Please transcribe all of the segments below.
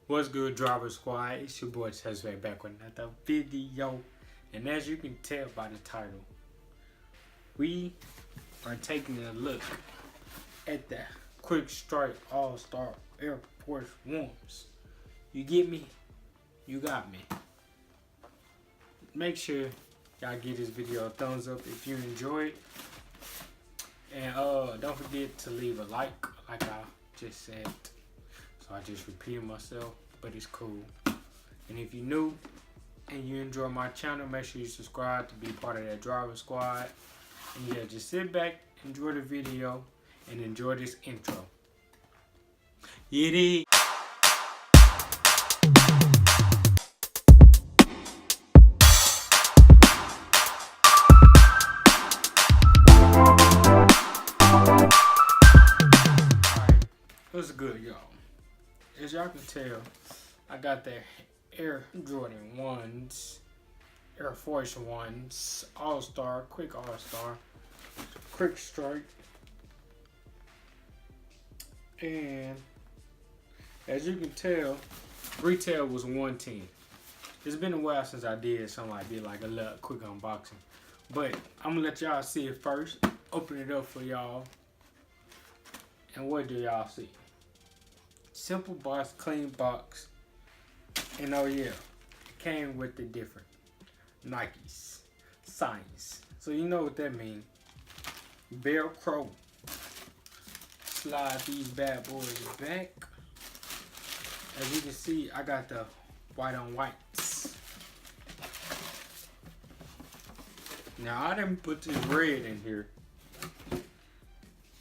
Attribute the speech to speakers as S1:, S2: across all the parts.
S1: What's good, Driver Squad? It's your boy Tesfaye back with another video. And as you can tell by the title, we are taking a look at the Quick Strike All-Star Air Force Ones. You get me? You got me. Make sure y'all give this video a thumbs up if you enjoy it. And don't forget to leave a like I just said. So I just repeated myself, but it's cool. And if you're new and you enjoy my channel, make sure you subscribe to be part of that Driver Squad. And yeah, just sit back, enjoy the video, and enjoy this intro. Yiddy. Alright, what's good, y'all? As y'all can tell, I got the Air Jordan 1s, Air Force 1s, All-Star, Quick All-Star, Quick Strike. And as you can tell, retail was $110. It's been a while since I did something like this, like a little quick unboxing. But I'm gonna let y'all see it first, open it up for y'all. And what do y'all see? Simple box, clean box, and oh yeah, it came with the different Nikes, signs. So you know what that means. Velcro. Slide these bad boys back. As you can see, I got the white on whites. Now I didn't put this red in here,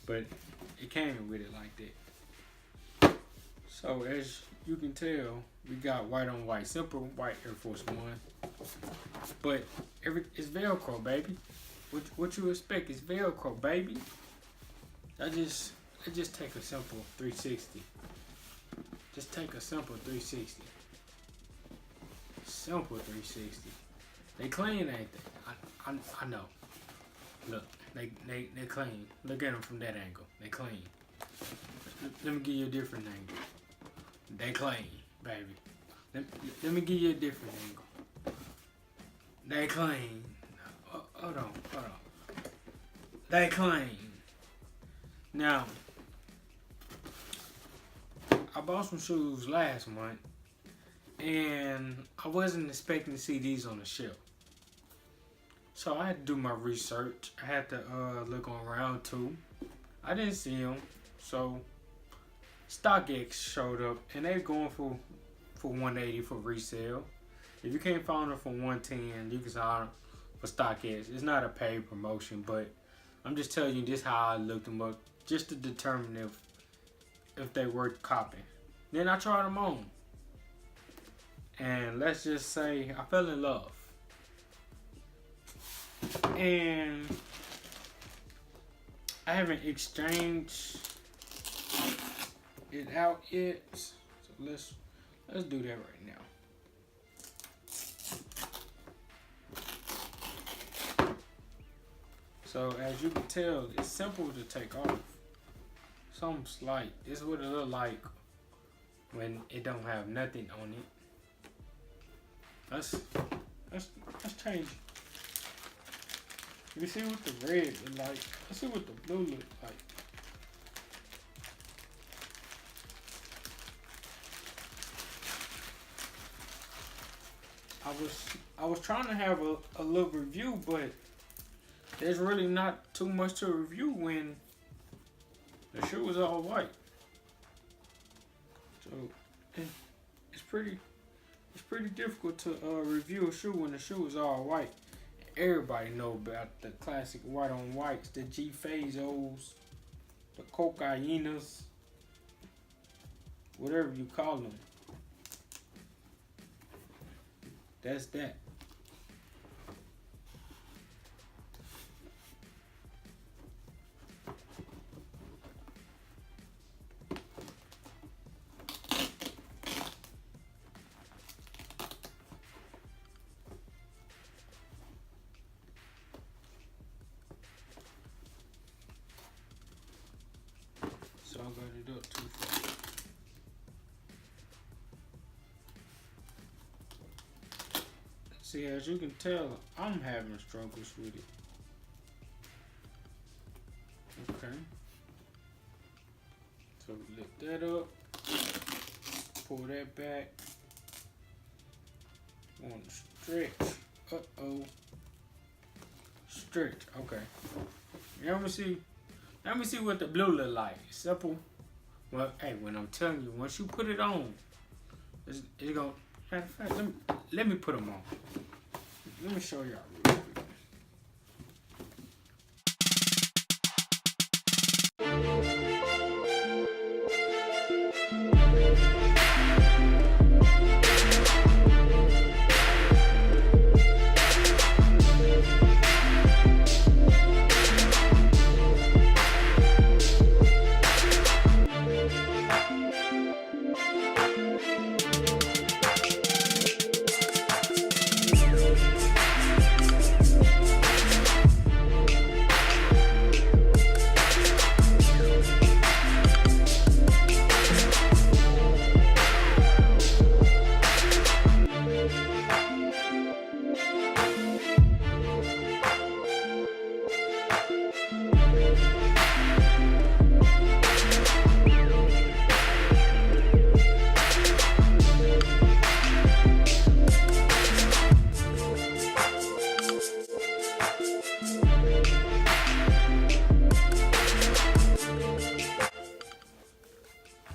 S1: but it came with it like that. So as you can tell, we got white on white, simple white Air Force One. But it's Velcro, baby. What you expect is Velcro, baby. I just take a simple 360. Just take a simple 360. Simple 360. They clean, ain't they? I know. Look, they clean. Look at them from that angle. They clean. Let me give you a different angle. They clean, baby. Let me give you a different angle. They clean. Hold on. They clean. Now, I bought some shoes last month, and I wasn't expecting to see these on the shelf. So I had to do my research. I had to look on round two. I didn't see them, so StockX showed up, and they're going for $180 for resale. If you can't find them for $110, you can sign them for StockX. It's not a paid promotion, but I'm just telling you this how I looked them up, just to determine if they worth copying. Then I tried them on, and let's just say I fell in love. And I haven't exchanged it out yet, so let's do that right now. So as you can tell, it's simple to take off. Something slight. This is what it look like when it don't have nothing on it. Let's change it. You see what the red look like. Let's see what the blue look like. I was trying to have a little review, but there's really not too much to review when the shoe is all white. So it's pretty difficult to review a shoe when the shoe is all white. Everybody know about the classic white on whites, the G Fazos, the Cocainas, whatever you call them. That's that. So I got it up too far. See, as you can tell, I'm having struggles with it. Okay. So lift that up. Pull that back. Want to stretch. Uh-oh. Stretch. Okay. Let me see. Let me see what the blue look like. Simple. Well, hey, when I'm telling you, once you put it on, it's gonna. Matter of fact, let me put them on. Let me show y'all real quick.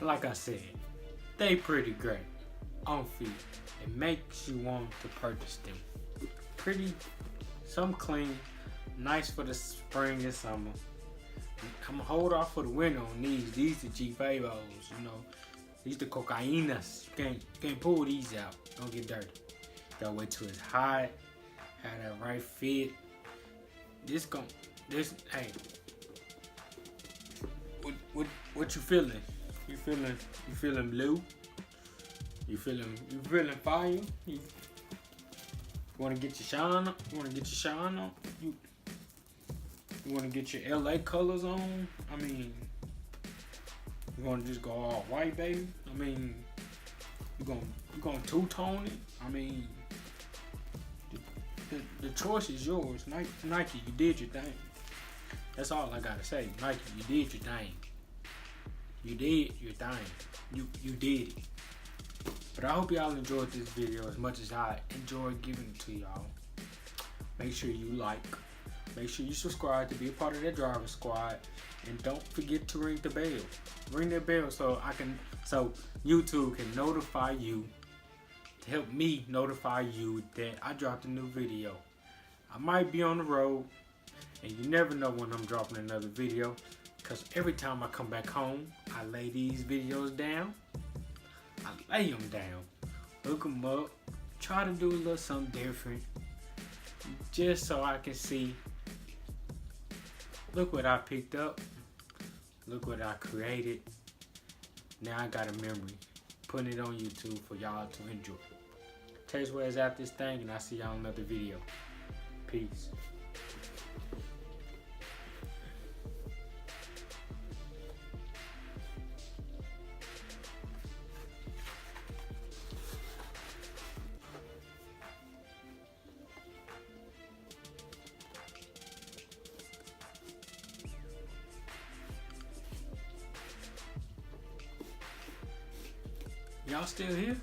S1: Like I said, they pretty great on feet. It makes you want to purchase them. Pretty, some clean, nice for the spring and summer. I'm gonna hold off for the winter on these. These the G-Favos, you know. These the cocainas. You can't pull these out. Don't get dirty. Gotta wait till it's hot. Have that right fit. Hey. What you feeling? You feeling blue? You feeling fire? You wanna get your shine on? You wanna get your shine on? You wanna get your LA colors on? I mean, you wanna just go all white, baby? I mean, you gonna two-tone it? I mean, the choice is yours. Nike, you did your thing. That's all I gotta say. Nike, you did your thing. You did your thing. You did it. But I hope y'all enjoyed this video as much as I enjoyed giving it to y'all. Make sure you like. Make sure you subscribe to be a part of that driver squad. And don't forget to ring the bell. Ring that bell so YouTube can notify you, to help me notify you that I dropped a new video. I might be on the road, and you never know when I'm dropping another video. Because every time I come back home, I lay these videos down. I lay them down, look them up, try to do a little something different, just so I can see, look what I picked up, look what I created. Now I got a memory, putting it on YouTube for y'all to enjoy. Taste where's out this thing, and I'll see y'all in another video. Peace. Y'all still here?